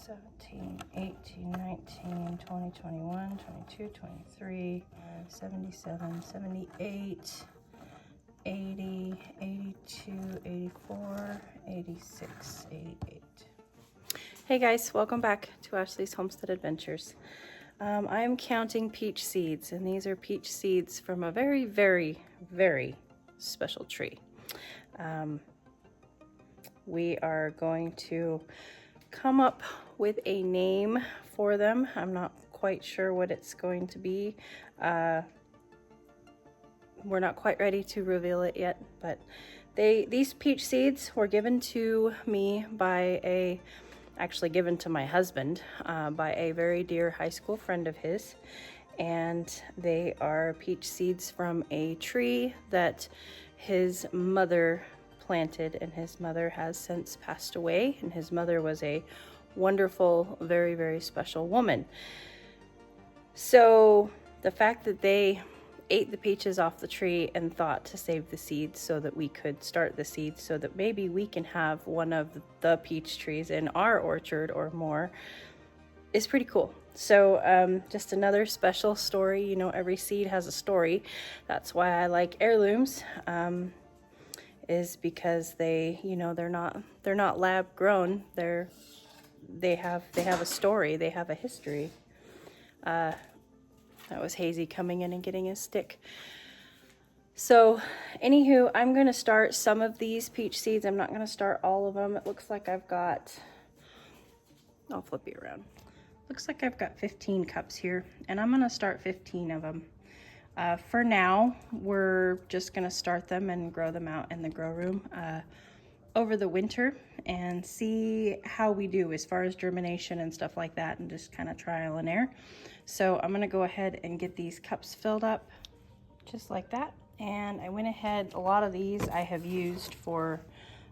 17, 18, 19, 20, 21, 22, 23, 77, 78, 80, 82, 84, 86, 88. Hey guys, welcome back to Ashley's Homestead Adventures. I'm counting peach seeds, and these are peach seeds from a very, very, very special tree. We are going to come up with a name for them. I'm not quite sure what it's going to be. We're not quite ready to reveal it yet, but these peach seeds were given to me by actually given to my husband by a very dear high school friend of his, and they are peach seeds from a tree that his mother planted, and his mother has since passed away, and his mother was a wonderful, very, very special woman. So the fact that they ate the peaches off the tree and thought to save the seeds so that we could start the seeds so that maybe we can have one of the peach trees in our orchard or more is pretty cool. So just another special story. You know, every seed has a story. That's why I like heirlooms, is because they, you know, they're not lab grown. They have a story. They have a history. That was Hazy coming in and getting his stick. So, anywho, I'm going to start some of these peach seeds. I'm not going to start all of them. It looks like I've got, I'll flip you around. Looks like I've got 15 cups here, and I'm going to start 15 of them. For now, we're just going to start them and grow them out in the grow room over the winter and see how we do as far as germination and stuff like that, and just kind of trial and error. So I'm gonna go ahead and get these cups filled up just like that. And I went ahead, a lot of these I have used for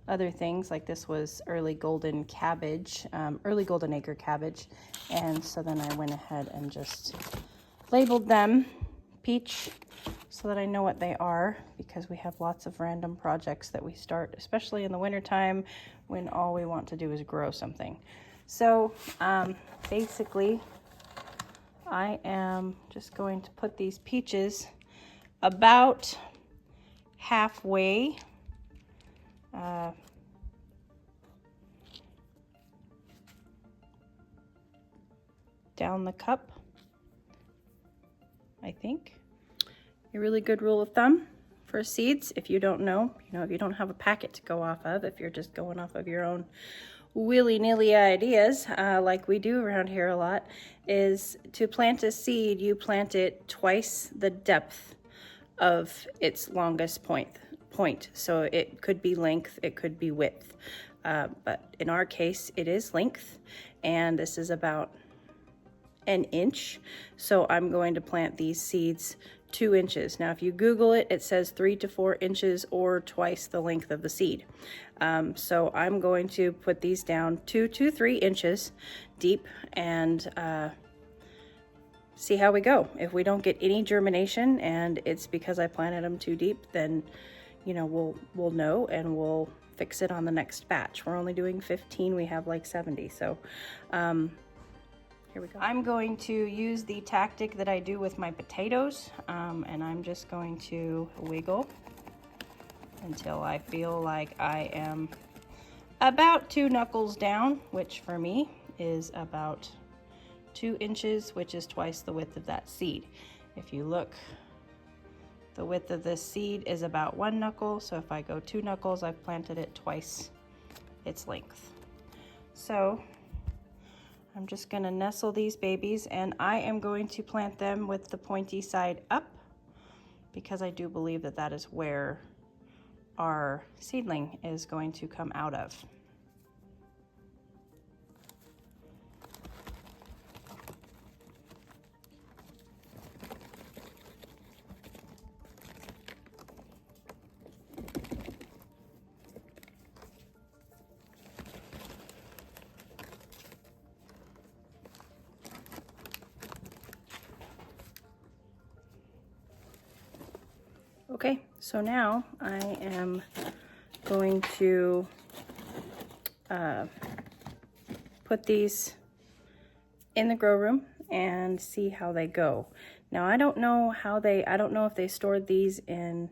other things, like this was early golden cabbage, early golden acre cabbage. And so then I went ahead and just labeled them peach so that I know what they are, because we have lots of random projects that we start, especially in the wintertime when all we want to do is grow something. So basically I am just going to put these peaches about halfway down the cup, I think. A really good rule of thumb for seeds, if you don't know, if you don't have a packet to go off of, if you're just going off of your own willy-nilly ideas, like we do around here a lot, is to plant a seed, you plant it twice the depth of its longest point. So it could be length, it could be width, but in our case it is length, and this is about an inch. So I'm going to plant these seeds 2 inches. Now, if you Google it, it says 3 to 4 inches or twice the length of the seed. So I'm going to put these down 2 to 3 inches deep and see how we go. If we don't get any germination and it's because I planted them too deep, then we'll know and we'll fix it on the next batch. We're only doing 15. We have like 70. So here we go. I'm going to use the tactic that I do with my potatoes, and I'm just going to wiggle until I feel like I am about 2 knuckles down, which for me is about 2 inches, which is twice the width of that seed. If you look, the width of this seed is about 1 knuckle, so if I go 2 knuckles, I've planted it twice its length. So I'm just going to nestle these babies, and I am going to plant them with the pointy side up, because I do believe that that is where our seedling is going to come out of. Okay, so now I am going to put these in the grow room and see how they go. Now I don't know if they stored these in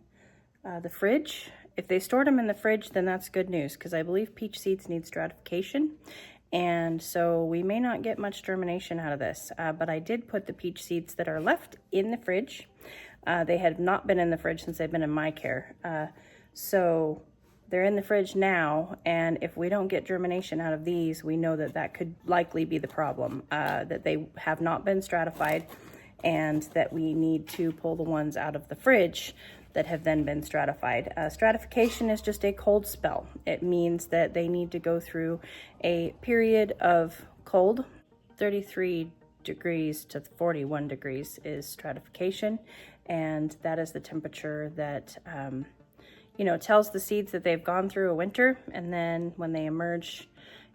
the fridge. If they stored them in the fridge, then that's good news, because I believe peach seeds need stratification, and so we may not get much germination out of this. But I did put the peach seeds that are left in the fridge. They had not been in the fridge since they've been in my care. So they're in the fridge now, and if we don't get germination out of these, we know that that could likely be the problem, that they have not been stratified, and that we need to pull the ones out of the fridge that have then been stratified. Stratification is just a cold spell. It means that they need to go through a period of cold. 33 degrees to 41 degrees is stratification, and that is the temperature that you know, tells the seeds that they've gone through a winter, and then when they emerge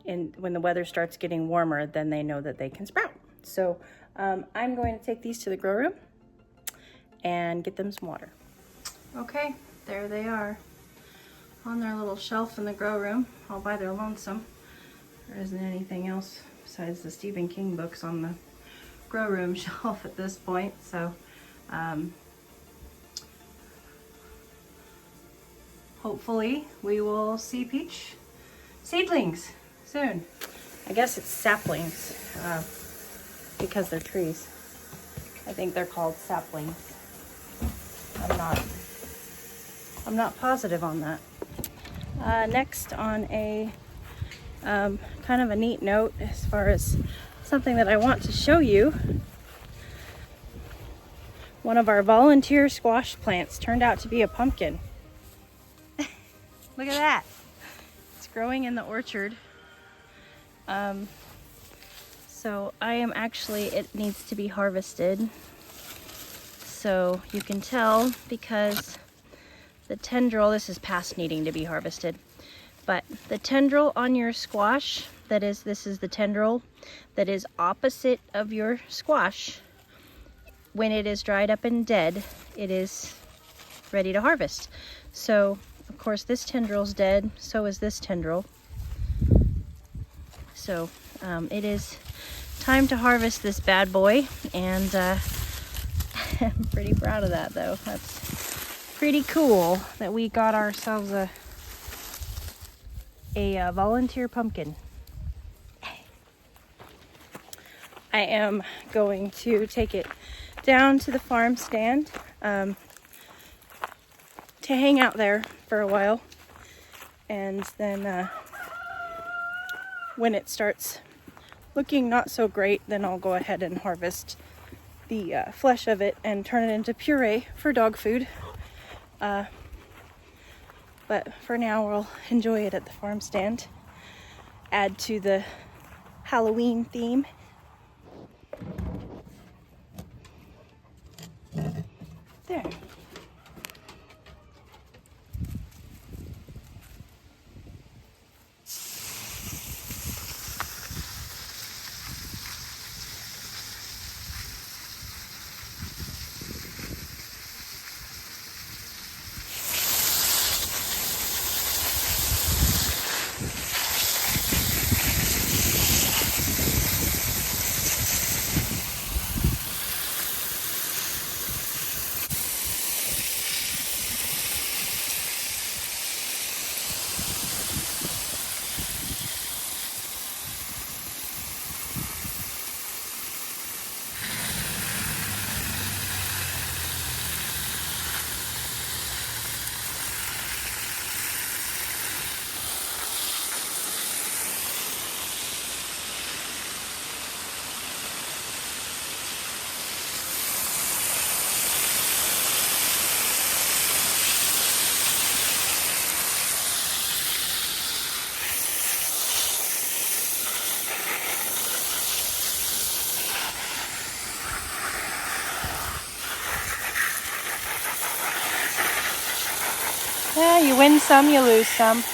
when the weather starts getting warmer, then they know that they can sprout. So I'm going to take these to the grow room and get them some water. Okay, there they are on their little shelf in the grow room, all by their lonesome. There isn't anything else besides the Stephen King books on the grow room shelf at this point. So hopefully we will see peach seedlings soon. I guess it's saplings because they're trees. I think they're called saplings. I'm not positive on that. Next, on a kind of a neat note, as far as something that I want to show you, one of our volunteer squash plants turned out to be a pumpkin. Look at that. It's growing in the orchard. So I am it needs to be harvested. So you can tell because the tendril, this is past needing to be harvested, but the tendril on your squash, this is the tendril that is opposite of your squash. When it is dried up and dead, it is ready to harvest. So of course this tendril's dead, so is this tendril. So it is time to harvest this bad boy, and I'm pretty proud of that though. That's pretty cool that we got ourselves a volunteer pumpkin. I am going to take it down to the farm stand to hang out there for a while, and then when it starts looking not so great, then I'll go ahead and harvest the flesh of it and turn it into puree for dog food. But for now, we'll enjoy it at the farm stand. Add to the Halloween theme. There. Yeah, you win some, you lose some.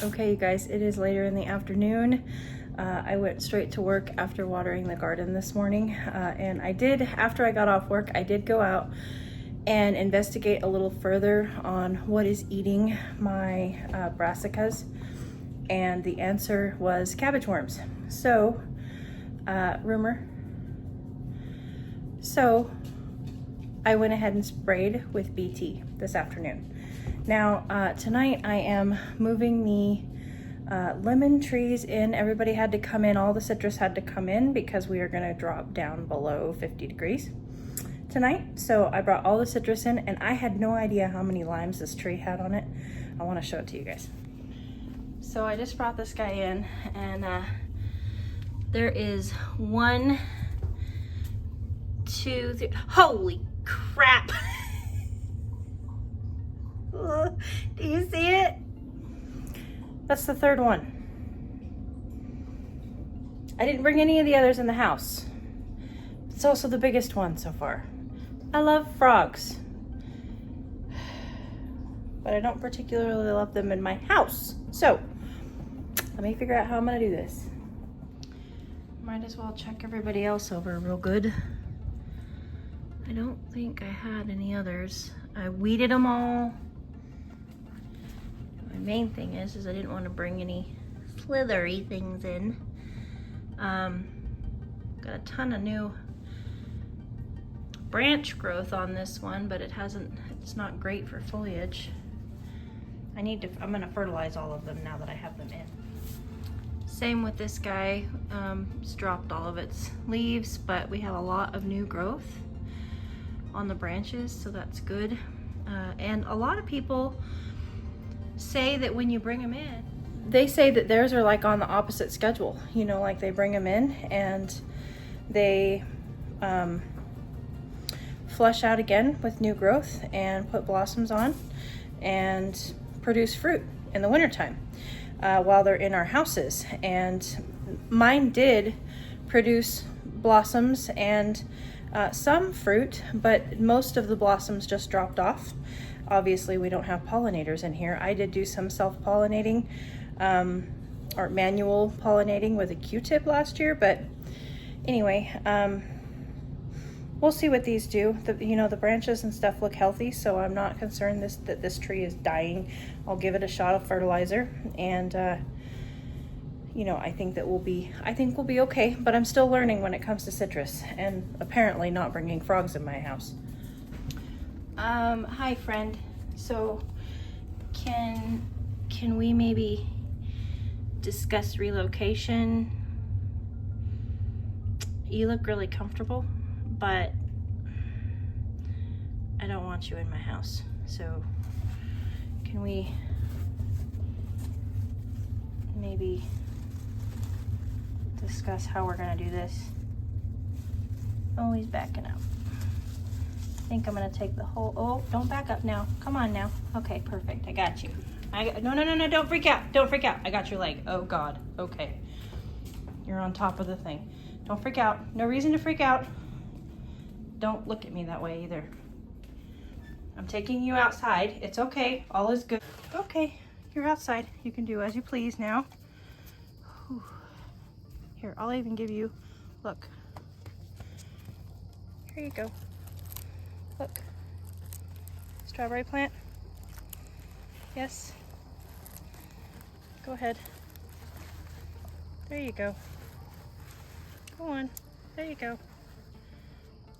Okay, you guys, it is later in the afternoon. I went straight to work after watering the garden this morning. And after I got off work, I did go out and investigate a little further on what is eating my brassicas. And the answer was cabbage worms. So, So I went ahead and sprayed with BT this afternoon. Now, tonight I am moving the lemon trees in. Everybody had to come in, all the citrus had to come in because we are gonna drop down below 50 degrees tonight. So I brought all the citrus in, and I had no idea how many limes this tree had on it. I wanna show it to you guys. So I just brought this guy in, and there is 1, 2, 3, holy crap. Do you see it? That's the 3rd one. I didn't bring any of the others in the house. It's also the biggest one so far. I love frogs, but I don't particularly love them in my house. So let me figure out how I'm gonna do this. Might as well check everybody else over real good. I don't think I had any others. I weeded them all. My main thing is I didn't want to bring any slithery things in. Got a ton of new branch growth on this one, but it's not great for foliage. I'm gonna fertilize all of them now that I have them in. Same with this guy. It's dropped all of its leaves, but we have a lot of new growth on the branches, so that's good. And a lot of people say that when you bring them in, they say that theirs are like on the opposite schedule. You know, like they bring them in and they flush out again with new growth and put blossoms on and produce fruit in the wintertime while they're in our houses. And mine did produce blossoms and some fruit, but most of the blossoms just dropped off. Obviously, we don't have pollinators in here. I did do some self-pollinating or manual pollinating with a Q-tip last year, but anyway, we'll see what these do. The branches and stuff look healthy, so I'm not concerned that this tree is dying. I'll give it a shot of fertilizer, and I think we'll be okay, but I'm still learning when it comes to citrus, and apparently not bringing frogs in my house. Hi friend. So can we maybe discuss relocation? You look really comfortable, but I don't want you in my house. So can we maybe discuss how we're gonna do this? Oh, he's backing up. I think I'm gonna take the whole, oh, don't back up now. Come on now. Okay, perfect, I got you. No, don't freak out, don't freak out. I got your leg, oh God, okay. You're on top of the thing. Don't freak out, no reason to freak out. Don't look at me that way either. I'm taking you outside, it's okay, all is good. Okay, you're outside, you can do as you please now. Whew. Here, I'll even give you, look. Here you go. Look. Strawberry plant. Yes. Go ahead. There you go. Go on. There you go.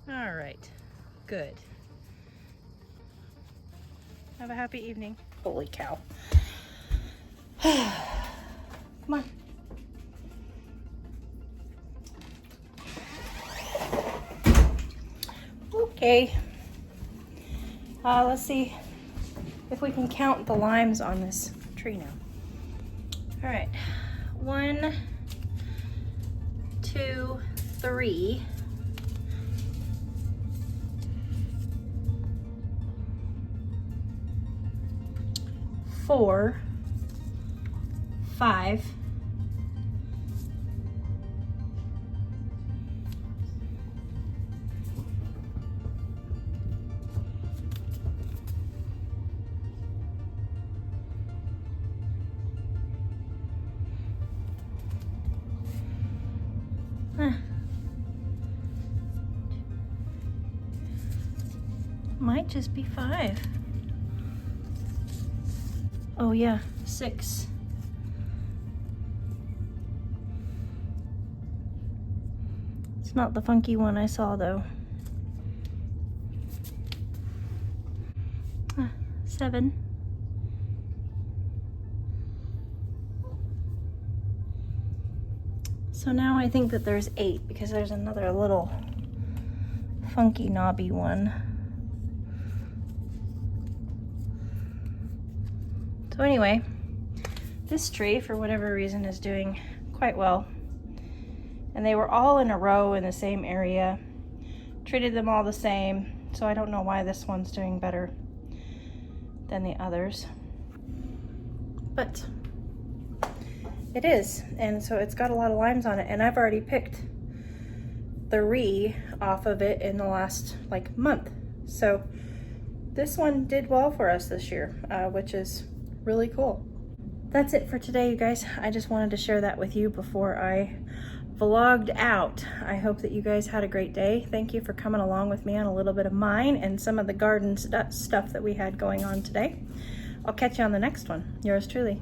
All right. Good. Have a happy evening. Holy cow. Come on. Okay. Let's see if we can count the limes on this tree now. All right. 1, 2, 3. 4, 5, 6, might just be 5. Oh yeah, 6. It's not the funky one I saw though. 7. So now I think that there's 8 because there's another little funky knobby one. So anyway, this tree for whatever reason is doing quite well. And they were all in a row in the same area. Treated them all the same, so I don't know why this one's doing better than the others. But it is, and so it's got a lot of limes on it, and I've already picked 3 off of it in the last like month. So this one did well for us this year, which is really cool. That's it for today, you guys. I just wanted to share that with you before I vlogged out. I hope that you guys had a great day. Thank you for coming along with me on a little bit of mine and some of the garden stuff that we had going on today. I'll catch you on the next one. Yours truly.